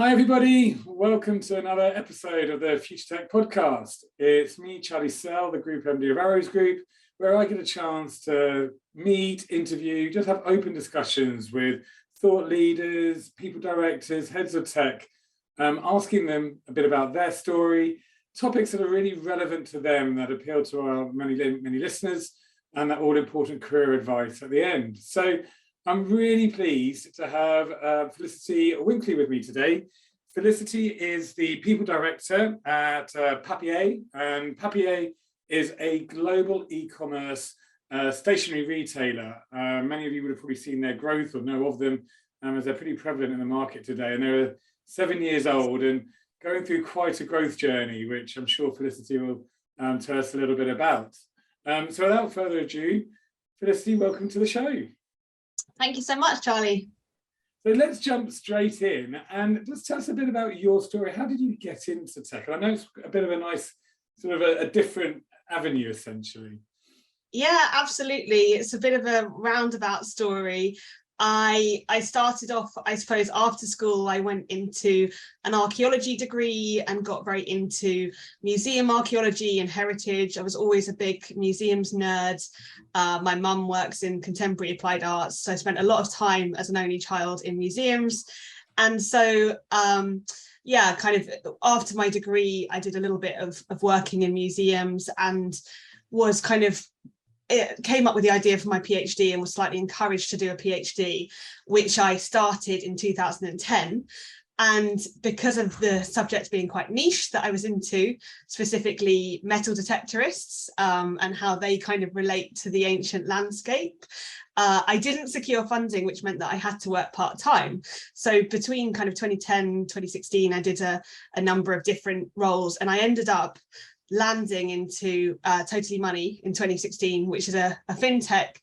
Hi everybody, welcome to another episode of the Future Tech podcast. It's me, Charlie Sell, the Group MD of Arrows Group, where I get a chance to meet, interview, just have open discussions with thought leaders, people directors, heads of tech, asking them a bit about their story, topics that are really relevant to them, that appeal to our many listeners, and that all important career advice at the end. So I'm really pleased to have Felicity Winkley with me today. Felicity is the People Director at Papier, and Papier is a global e-commerce stationery retailer. Many of you would have probably seen their growth or know of them, as they're pretty prevalent in the market today. And they're 7 years old and going through quite a growth journey, which I'm sure Felicity will tell us a little bit about. So without further ado, Felicity, welcome to the show. Thank you so much, Charlie. So let's jump straight in and just tell us a bit about your story. How did you get into tech? I know it's a bit of a nice, sort of a different avenue, essentially. Yeah, absolutely. It's a bit of a roundabout story. I started off, I suppose, after school, I went into an archaeology degree and got very into museum archaeology and heritage. I was always a big museums nerd. My mum works in contemporary applied arts, so I spent a lot of time as an only child in museums. And so, yeah, kind of after my degree, I did a little bit of working in museums and was kind of came up with the idea for my PhD and was slightly encouraged to do a PhD, which I started in 2010. And because of the subject being quite niche that I was into, specifically metal detectorists and how they kind of relate to the ancient landscape, I didn't secure funding, which meant that I had to work part-time. So between kind of 2010, 2016, I did a number of different roles, and I ended up landing into Totally Money in 2016, which is a fintech,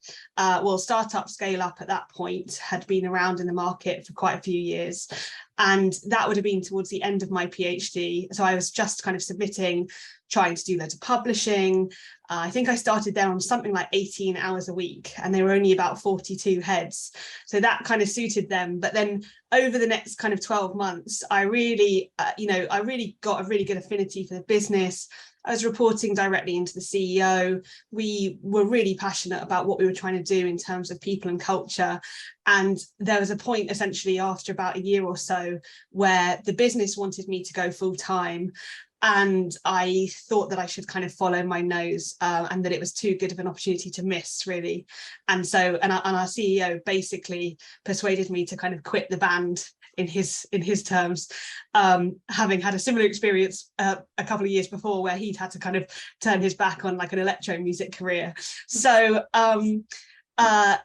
startup scale up at that point, had been around in the market for quite a few years. And that would have been towards the end of my PhD. So I was just kind of submitting, trying to do loads of publishing. I think I started there on something like 18 hours a week, and they were only about 42 heads. So that kind of suited them. But then over the next kind of 12 months, I really got a really good affinity for the business. I was reporting directly into the CEO. We were really passionate about what we were trying to do in terms of people and culture. And there was a point essentially after about a year or so where the business wanted me to go full time. And I thought that I should kind of follow my nose and that it was too good of an opportunity to miss, really. And so, and our CEO basically persuaded me to kind of quit the band in his terms, having had a similar experience a couple of years before where he'd had to kind of turn his back on like an electro music career. So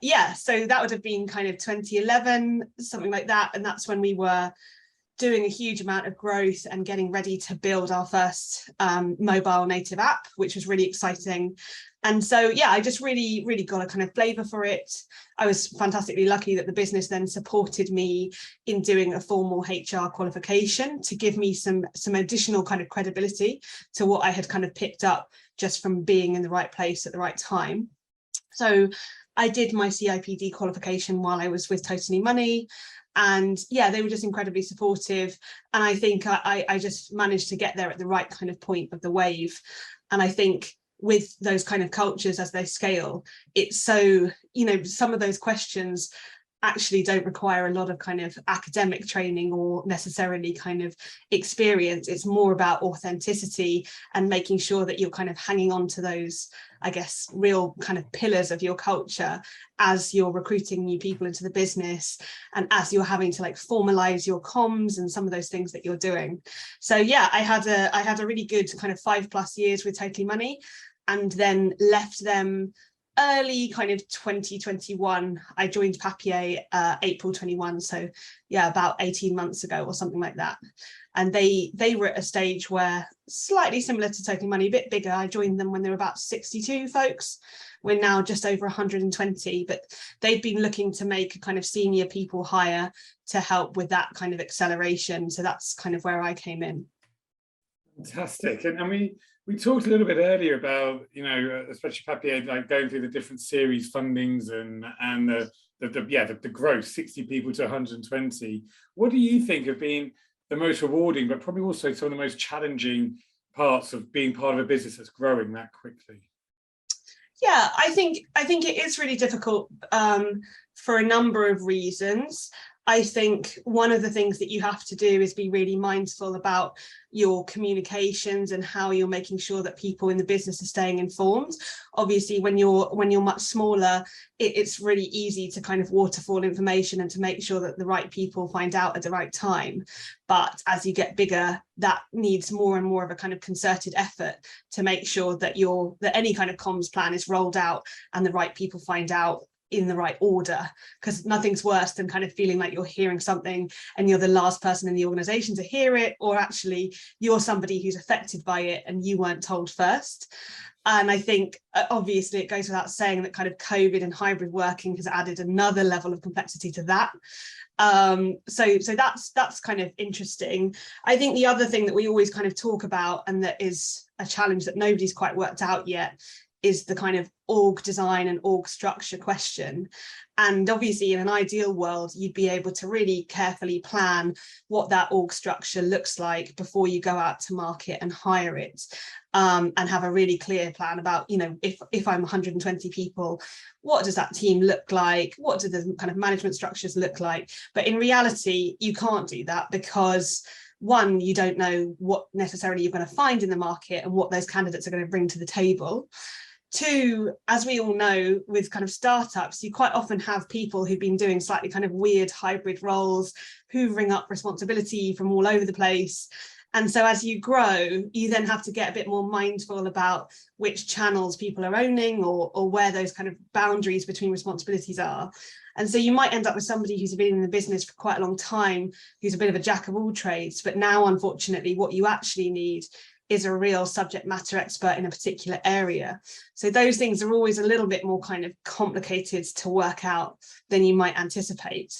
yeah, so that would have been kind of 2011, something like that. And that's when we were doing a huge amount of growth and getting ready to build our first mobile native app, which was really exciting. And so, yeah, I just really got a kind of flavor for it. I was fantastically lucky that the business then supported me in doing a formal HR qualification to give me some additional kind of credibility to what I had kind of picked up just from being in the right place at the right time. So I did my CIPD qualification while I was with Totally Money. And yeah, they were just incredibly supportive. And I think I just managed to get there at the right kind of point of the wave. And I think with those kind of cultures as they scale, it's so, some of those questions actually don't require a lot of kind of academic training or necessarily kind of experience. It's more about authenticity and making sure that you're kind of hanging on to those, I guess, real kind of pillars of your culture as you're recruiting new people into the business and as you're having to like formalize your comms and some of those things that you're doing. So yeah, I had a really good kind of 5+ years with Totally Money, and then left them early kind of 2021. I joined Papier April 21, so yeah, about 18 months ago or something like that. And they were at a stage where, slightly similar to Totally Money, a bit bigger. I joined them when they were about 62 folks. We're now just over 120, but they've been looking to make a kind of senior people hire to help with that kind of acceleration. So that's kind of where I came in. Fantastic. And we talked a little bit earlier about, especially Papier, like going through the different series fundings and the growth, 60 people to 120. What do you think have been the most rewarding, but probably also some of the most challenging parts of being part of a business that's growing that quickly? Yeah, I think it is really difficult for a number of reasons. I think one of the things that you have to do is be really mindful about your communications and how you're making sure that people in the business are staying informed. Obviously, when you're much smaller, it's really easy to kind of waterfall information and to make sure that the right people find out at the right time. But as you get bigger, that needs more and more of a kind of concerted effort to make sure that any kind of comms plan is rolled out and the right people find out in the right order, because nothing's worse than kind of feeling like you're hearing something and you're the last person in the organization to hear it, or actually you're somebody who's affected by it and you weren't told first. And I think obviously it goes without saying that kind of COVID and hybrid working has added another level of complexity to that. So that's kind of interesting. I think the other thing that we always kind of talk about, and that is a challenge that nobody's quite worked out yet, is the kind of org design and org structure question. And obviously in an ideal world, you'd be able to really carefully plan what that org structure looks like before you go out to market and hire it, and have a really clear plan about, if I'm 120 people, what does that team look like? What do the kind of management structures look like? But in reality, you can't do that because one, you don't know what necessarily you're going to find in the market and what those candidates are going to bring to the table. Two, as we all know, with kind of startups, you quite often have people who've been doing slightly kind of weird hybrid roles, hoovering up responsibility from all over the place. And so as you grow, you then have to get a bit more mindful about which channels people are owning, or where those kind of boundaries between responsibilities are. And so you might end up with somebody who's been in the business for quite a long time, who's a bit of a jack of all trades. But now, unfortunately, what you actually need is a real subject matter expert in a particular area. So those things are always a little bit more kind of complicated to work out than you might anticipate.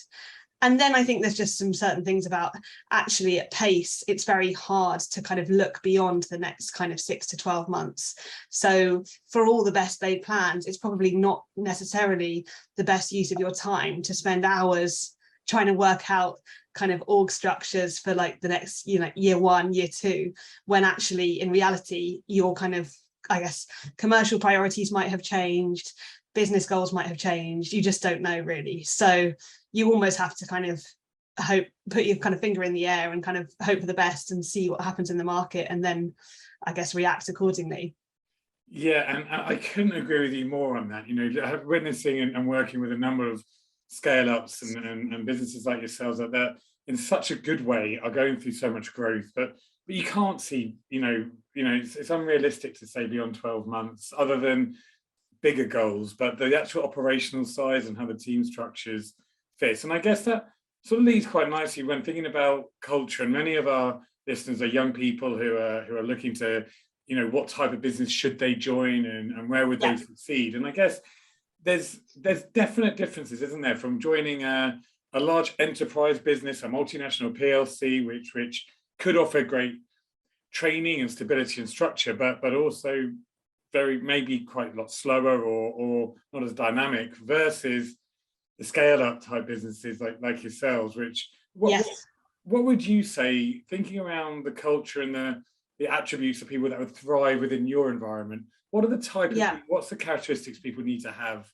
And then I think there's just some certain things about actually at pace, it's very hard to kind of look beyond the next kind of 6 to 12 months. So for all the best laid plans, it's probably not necessarily the best use of your time to spend hours trying to work out kind of org structures for like the next, year one, year two, when actually in reality, your kind of, I guess, commercial priorities might have changed, business goals might have changed. You just don't know really. So you almost have to kind of put your kind of finger in the air and kind of hope for the best and see what happens in the market, and then I guess react accordingly. Yeah, and I couldn't agree with you more on that. Witnessing and working with a number of scale-ups and businesses like yourselves that in such a good way are going through so much growth, but you can't see, it's unrealistic to say beyond 12 months other than bigger goals, but the actual operational size and how the team structures fits. And I guess that sort of leads quite nicely when thinking about culture, and many of our listeners are young people who are looking to, what type of business should they join and where would they succeed. And I guess there's definite differences, isn't there, from joining a large enterprise business, a multinational PLC, which could offer great training and stability and structure, but also maybe quite a lot slower or not as dynamic, versus the scale up type businesses like yourselves. What would you say, thinking around the culture and the attributes of people that would thrive within your environment? What are the what's the characteristics people need to have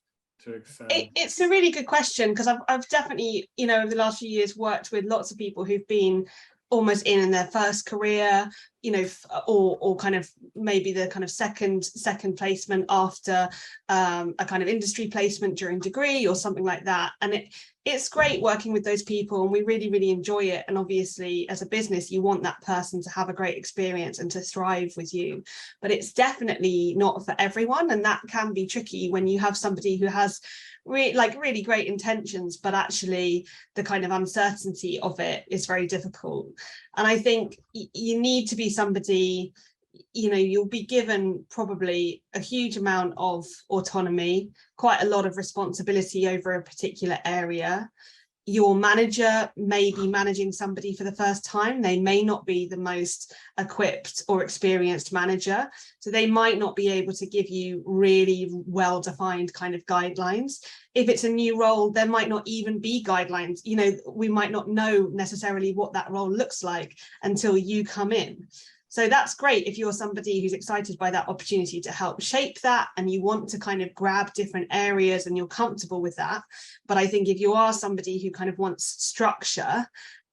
to excel? It's a really good question, because I've definitely, over the last few years worked with lots of people who've been almost in their first career, or kind of maybe the kind of second placement after a kind of industry placement during degree or something like that. And it's great working with those people, and we really, really enjoy it. And obviously, as a business, you want that person to have a great experience and to thrive with you. But it's definitely not for everyone, and that can be tricky when you have somebody who has really great intentions, but actually the kind of uncertainty of it is very difficult. And I think you need to be somebody, you'll be given probably a huge amount of autonomy, quite a lot of responsibility over a particular area. your manager may be managing somebody for the first time. They may not be the most equipped or experienced manager. So they might not be able to give you really well-defined kind of guidelines. If it's a new role, there might not even be guidelines. You know, we might not know necessarily what that role looks like until you come in. So that's great if you're somebody who's excited by that opportunity to help shape that and you want to kind of grab different areas and you're comfortable with that. But I think if you are somebody who kind of wants structure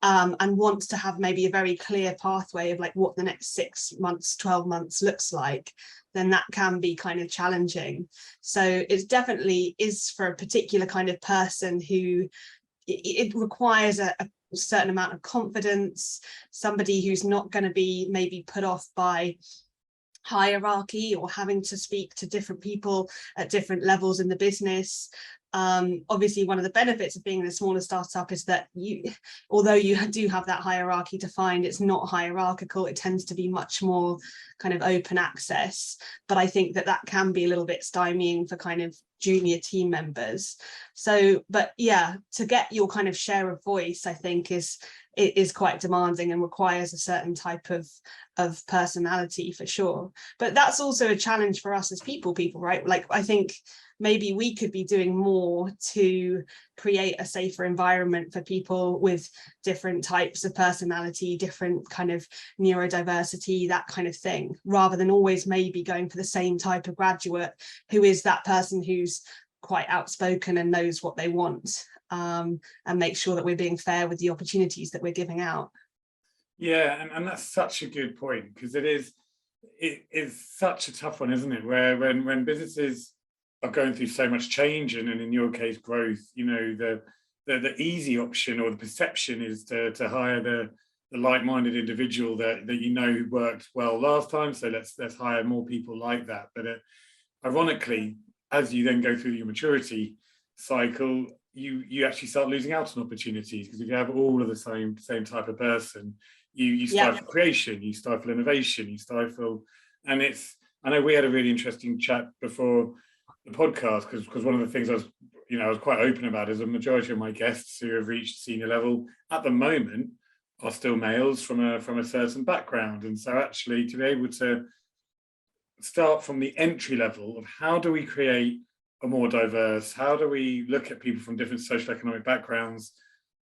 and wants to have maybe a very clear pathway of like what the next 6 months, 12 months looks like, then that can be kind of challenging. So it definitely is for a particular kind of person who it requires a certain amount of confidence, somebody who's not going to be maybe put off by hierarchy or having to speak to different people at different levels in the business. Obviously, one of the benefits of being in a smaller startup is that although you do have that hierarchy defined, it's not hierarchical. It tends to be much more kind of open access. But I think that can be a little bit stymieing for kind of junior team members. So, but yeah, to get your kind of share of voice, I think is quite demanding and requires a certain type of personality for sure. But that's also a challenge for us as people, right? Like, I think maybe we could be doing more to create a safer environment for people with different types of personality, different kind of neurodiversity, that kind of thing, rather than always maybe going for the same type of graduate who is that person who's quite outspoken and knows what they want, and make sure that we're being fair with the opportunities that we're giving out. Yeah, and that's such a good point, because it is such a tough one, isn't it? Where when businesses are going through so much change and in your case growth, you know, the easy option or the perception is to hire the like-minded individual that you know who worked well last time, so let's hire more people like that. But ironically, as you then go through your maturity cycle, you actually start losing out on opportunities, because if you have all of the same type of person, you stifle creation, you stifle innovation, you stifle, and I know we had a really interesting chat before the podcast, because one of the things I was quite open about is a majority of my guests who have reached senior level at the moment are still males from a certain background. And so actually to be able to start from the entry level of how do we create a more diverse, how do we look at people from different social economic backgrounds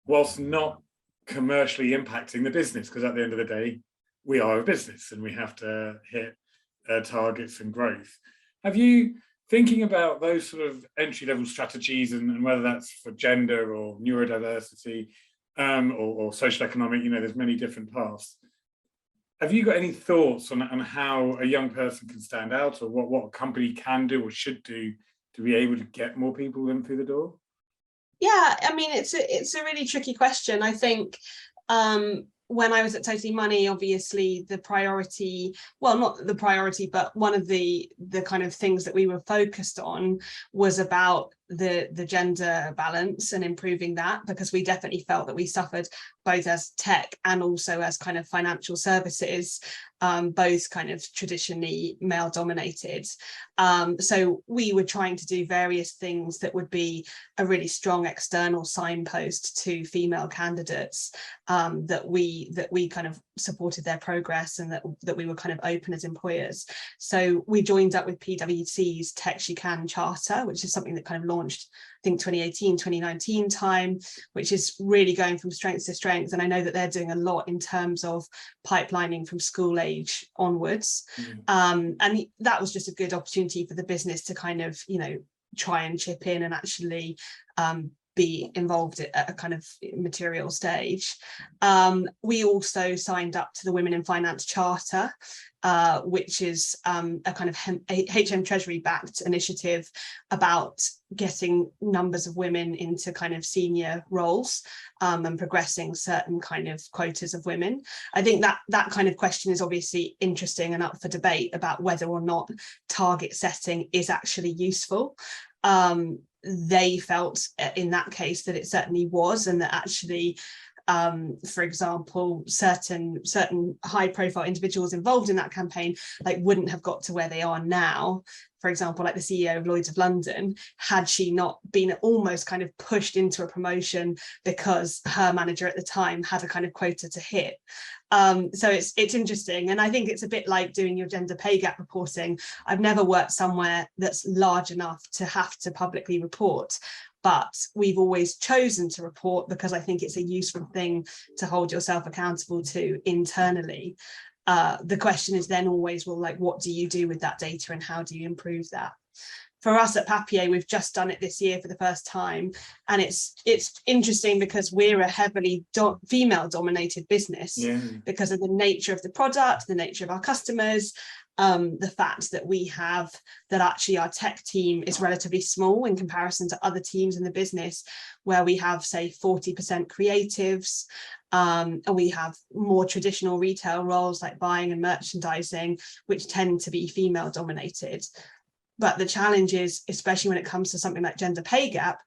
whilst not commercially impacting the business, because at the end of the day we are a business and we have to hit targets and growth. Have you, thinking about those sort of entry-level strategies, and whether that's for gender or neurodiversity or social economic, you know, there's many different paths. Have you got any thoughts on how a young person can stand out, or what a company can do or should do to be able to get more people in through the door? Yeah, I mean, it's a really tricky question. I think when I was at Totally Money, obviously the priority, well, not the priority, but one of the kind of things that we were focused on was about the gender balance and improving that, because we definitely felt that we suffered both as tech and also as kind of financial services, both kind of traditionally male dominated. So we were trying to do various things that would be a really strong external signpost to female candidates, that we kind of supported their progress, and that we were kind of open as employers. So we joined up with PwC's Tech She Can Charter, which is something that kind of launched, I think, 2018, 2019 time, which is really going from strength to strength. And I know that they're doing a lot in terms of pipelining from school age onwards. And that was just a good opportunity for the business to kind of, you know, try and chip in and actually be involved at a kind of material stage. We also signed up to the Women in Finance Charter, which is a kind of HM Treasury backed initiative about getting numbers of women into kind of senior roles, and progressing certain kind of quotas of women. I think that kind of question is obviously interesting and up for debate about whether or not target setting is actually useful. They felt in that case that it certainly was, and that actually For example, certain high profile individuals involved in that campaign like wouldn't have got to where they are now. For example, like the CEO of Lloyd's of London, had she not been almost kind of pushed into a promotion because her manager at the time had a kind of quota to hit. So it's interesting. And I think it's a bit like doing your gender pay gap reporting. I've never worked somewhere that's large enough to have to publicly report, but we've always chosen to report because I think it's a useful thing to hold yourself accountable to internally. The question is then always, well, like, what do you do with that data and how do you improve that? For us at Papier, we've just done it this year for the first time. And it's interesting because we're a heavily female dominated business because of the nature of the product, the nature of our customers, the fact that that actually our tech team is relatively small in comparison to other teams in the business, where we have, say, 40% creatives, and we have more traditional retail roles like buying and merchandising, which tend to be female dominated. But the challenge is, especially when it comes to something like gender pay gap,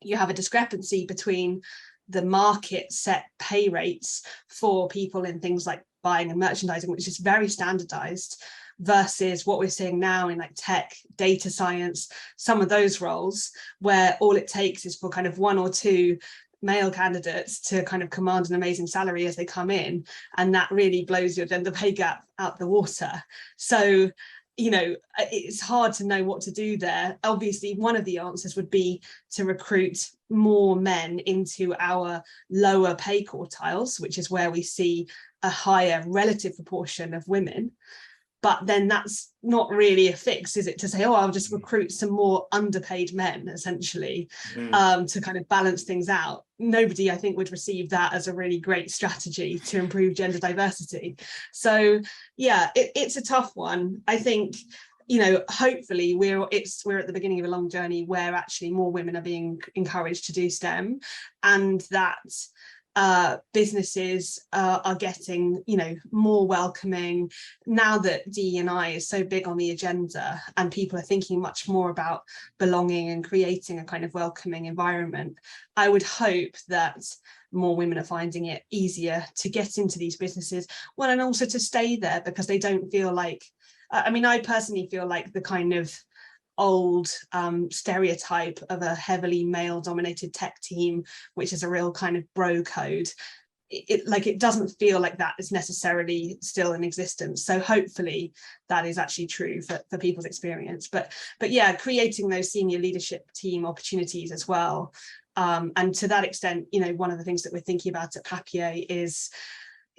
you have a discrepancy between the market set pay rates for people in things like buying and merchandising, which is very standardized, versus what we're seeing now in like tech, data science, some of those roles where all it takes is for kind of one or two male candidates to kind of command an amazing salary as they come in, and that really blows your gender pay gap out the water. So, you know, it's hard to know what to do there. Obviously, one of the answers would be to recruit more men into our lower pay quartiles, which is where we see a higher relative proportion of women. But then that's not really a fix, is it? To say, oh, I'll just recruit some more underpaid men, essentially, to kind of balance things out. Nobody, I think, would receive that as a really great strategy to improve gender diversity. So, yeah, it's a tough one. I think, you know, hopefully we're at the beginning of a long journey where actually more women are being encouraged to do STEM, and that businesses are getting, you know, more welcoming now that DE&I is so big on the agenda, and people are thinking much more about belonging and creating a kind of welcoming environment. I would hope that more women are finding it easier to get into these businesses, well, and also to stay there, because they don't feel like, I mean, I personally feel like the kind of old stereotype of a heavily male dominated tech team, which is a real kind of bro code, it doesn't feel like that is necessarily still in existence. So hopefully that is actually true for people's experience, but yeah, creating those senior leadership team opportunities as well. And to that extent, you know, one of the things that we're thinking about at Papier is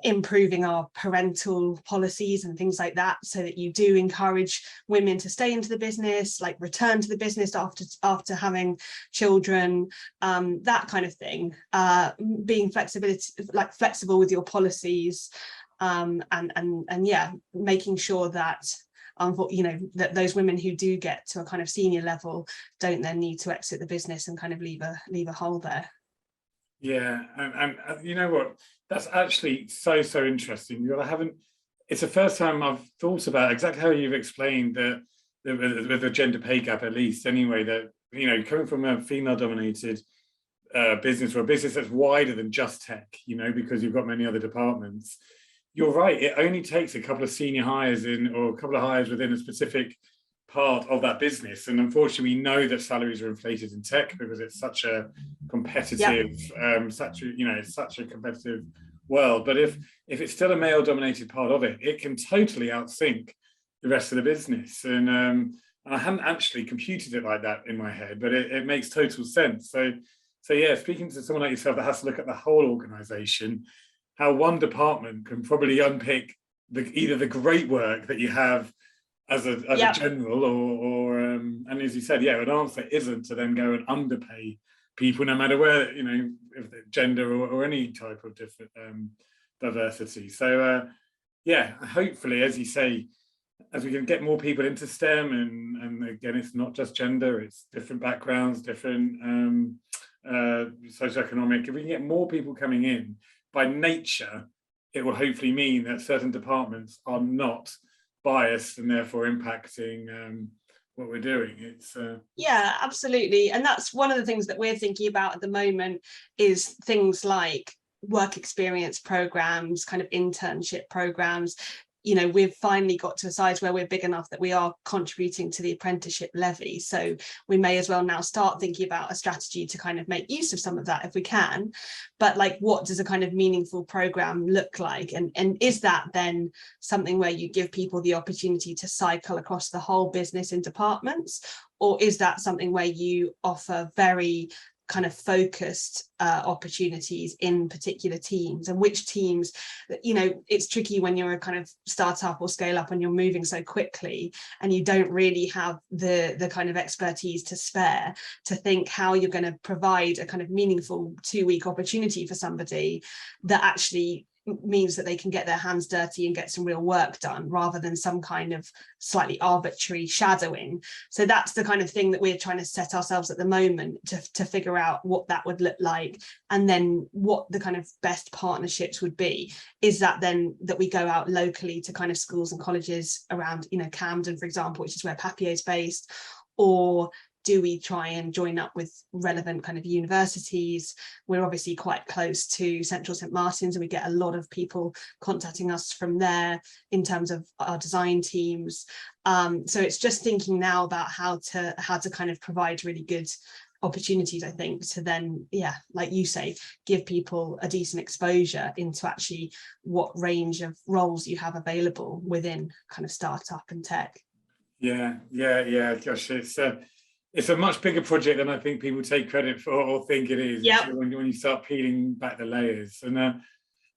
improving our parental policies and things like that, so that you do encourage women to stay into the business, like return to the business after having children, that kind of thing. Being flexible with your policies, and yeah, making sure that you know, that those women who do get to a kind of senior level don't then need to exit the business and kind of leave a hole there. Yeah, and you know what? That's actually so interesting. It's the first time I've thought about exactly how you've explained that with the gender pay gap, at least anyway, that, you know, coming from a female-dominated business, or a business that's wider than just tech, you know, because you've got many other departments. You're right. It only takes a couple of senior hires or a couple of hires within a specific part of that business, and unfortunately we know that salaries are inflated in tech because it's such a competitive it's such a competitive world. But if it's still a male dominated part of it, it can totally outsync the rest of the business. And I hadn't actually computed it like that in my head, but it makes total sense. So yeah, speaking to someone like yourself that has to look at the whole organization, how one department can probably unpick either the great work that you have as a general, or and as you said, yeah, an answer isn't to then go and underpay people, no matter where, you know, if gender or any type of different diversity. So yeah, hopefully, as you say, as we can get more people into STEM, and again, it's not just gender, it's different backgrounds, different socioeconomic. If we can get more people coming in, by nature, it will hopefully mean that certain departments are not biased and therefore impacting what we're doing. It's yeah, absolutely. And that's one of the things that we're thinking about at the moment, is things like work experience programs, kind of internship programs. You know, we've finally got to a size where we're big enough that we are contributing to the apprenticeship levy. So we may as well now start thinking about a strategy to kind of make use of some of that if we can. But like, what does a kind of meaningful program look like? And is that then something where you give people the opportunity to cycle across the whole business in departments? Or is that something where you offer very kind of focused opportunities in particular teams? And which teams, you know, it's tricky when you're a kind of startup or scale up and you're moving so quickly and you don't really have the kind of expertise to spare to think how you're going to provide a kind of meaningful 2-week opportunity for somebody that actually means that they can get their hands dirty and get some real work done, rather than some kind of slightly arbitrary shadowing. So that's the kind of thing that we're trying to set ourselves at the moment to figure out what that would look like, and then what the kind of best partnerships would be. Is that then that we go out locally to kind of schools and colleges around, you know, Camden, for example, which is where Papier is based, or do we try and join up with relevant kind of universities? We're obviously quite close to Central St Martin's, and we get a lot of people contacting us from there in terms of our design teams. So it's just thinking now about how to kind of provide really good opportunities, I think, to then, yeah, like you say, give people a decent exposure into actually what range of roles you have available within kind of startup and tech. Yeah. Gosh, it's a much bigger project than I think people take credit for or think it is. Yep. When you start peeling back the layers. And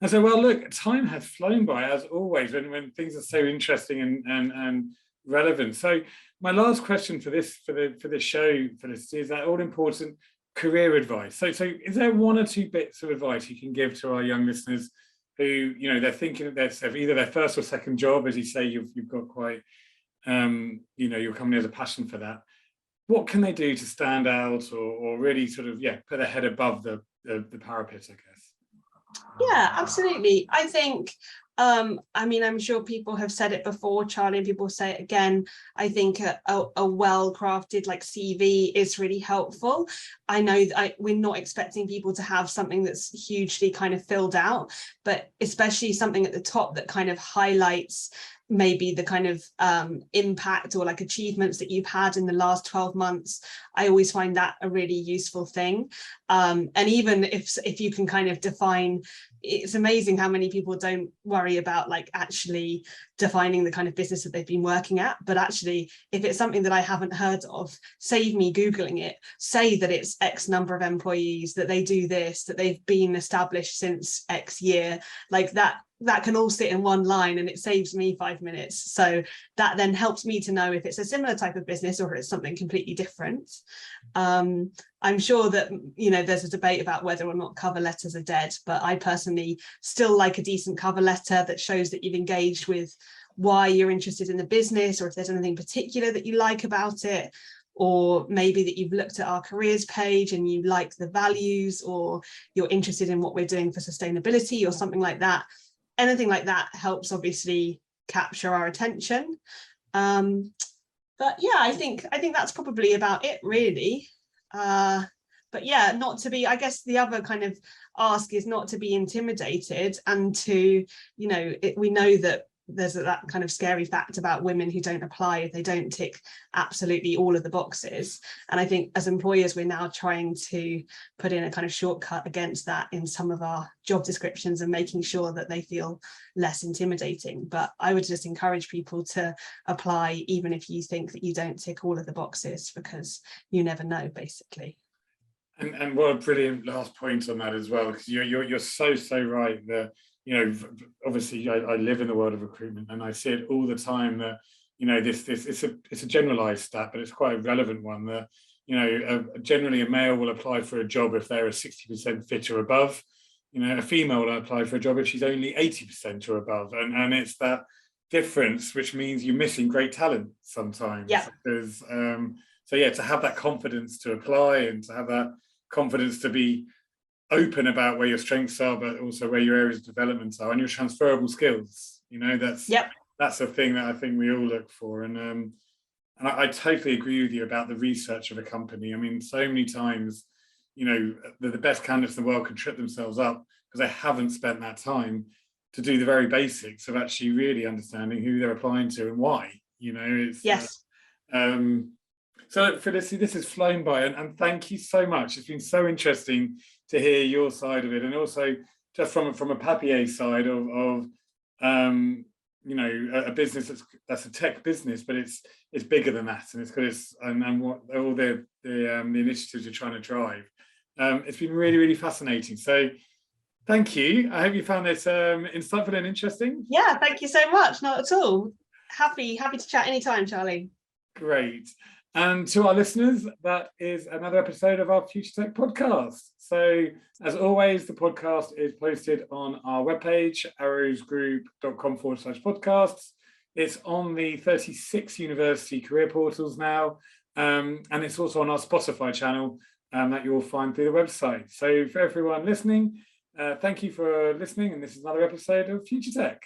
so, well, look, time has flown by, as always, when things are so interesting and relevant. So my last question for the show, Felicity, is that all important career advice. So is there 1 or 2 bits of advice you can give to our young listeners who, you know, they're thinking of either their first or second job, as you say, you've got quite, you know, your company has a passion for that. What can they do to stand out or really sort of, put their head above the parapet, I guess? Yeah, absolutely. I think, I mean, I'm sure people have said it before, Charlie, and people say it again. I think a well-crafted like CV is really helpful. I know that we're not expecting people to have something that's hugely kind of filled out, but especially something at the top that kind of highlights maybe the kind of impact or like achievements that you've had in the last 12 months. I always find that a really useful thing. And even if you can kind of define, it's amazing how many people don't worry about like actually defining the kind of business that they've been working at. But actually, if it's something that I haven't heard of, save me Googling it, say that it's X number of employees, that they do this, that they've been established since X year, like that can all sit in one line, and it saves me 5 minutes. So that then helps me to know if it's a similar type of business or if it's something completely different. I'm sure that, you know, there's a debate about whether or not cover letters are dead, but I personally still like a decent cover letter that shows that you've engaged with why you're interested in the business, or if there's anything particular that you like about it, or maybe that you've looked at our careers page and you like the values, or you're interested in what we're doing for sustainability or something like that. Anything like that helps obviously capture our attention. But yeah, I think that's probably about it, really. But yeah, not to be, I guess the other kind of ask is not to be intimidated, and to, you know, we know that there's that kind of scary fact about women who don't apply if they don't tick absolutely all of the boxes. And I think as employers, we're now trying to put in a kind of shortcut against that in some of our job descriptions and making sure that they feel less intimidating. But I would just encourage people to apply, even if you think that you don't tick all of the boxes, because you never know, basically. And what a brilliant last point on that as well, because you're so right that, you know, obviously I live in the world of recruitment and I see it all the time that, you know, this it's a generalized stat, but it's quite a relevant one that, you know, generally a male will apply for a job if they're a 60% fit or above. You know, a female will apply for a job if she's only 80% or above, and it's that difference which means you're missing great talent sometimes. Yeah. Because so yeah, to have that confidence to apply and to have that confidence to be open about where your strengths are, but also where your areas of development are and your transferable skills. You know, that's a thing that I think we all look for. And I totally agree with you about the research of a company. I mean, so many times, you know, the best candidates in the world can trip themselves up because they haven't spent that time to do the very basics of actually really understanding who they're applying to and why. It's Yes. So Felicity, this has flown by, and thank you so much. It's been so interesting to hear your side of it, and also just from a Papier side of a business that's a tech business, but it's bigger than that, and it's got and what all the initiatives you're trying to drive. It's been really, really fascinating. So thank you. I hope you found this insightful and interesting. Yeah, thank you so much. Not at all. Happy to chat anytime, Charlie. Great. And to our listeners, that is another episode of our Future Tech podcast. So as always, the podcast is posted on our webpage, arrowsgroup.com/podcasts. It's on the 36 university career portals now. And it's also on our Spotify channel that you will find through the website. So for everyone listening, thank you for listening. And this is another episode of Future Tech.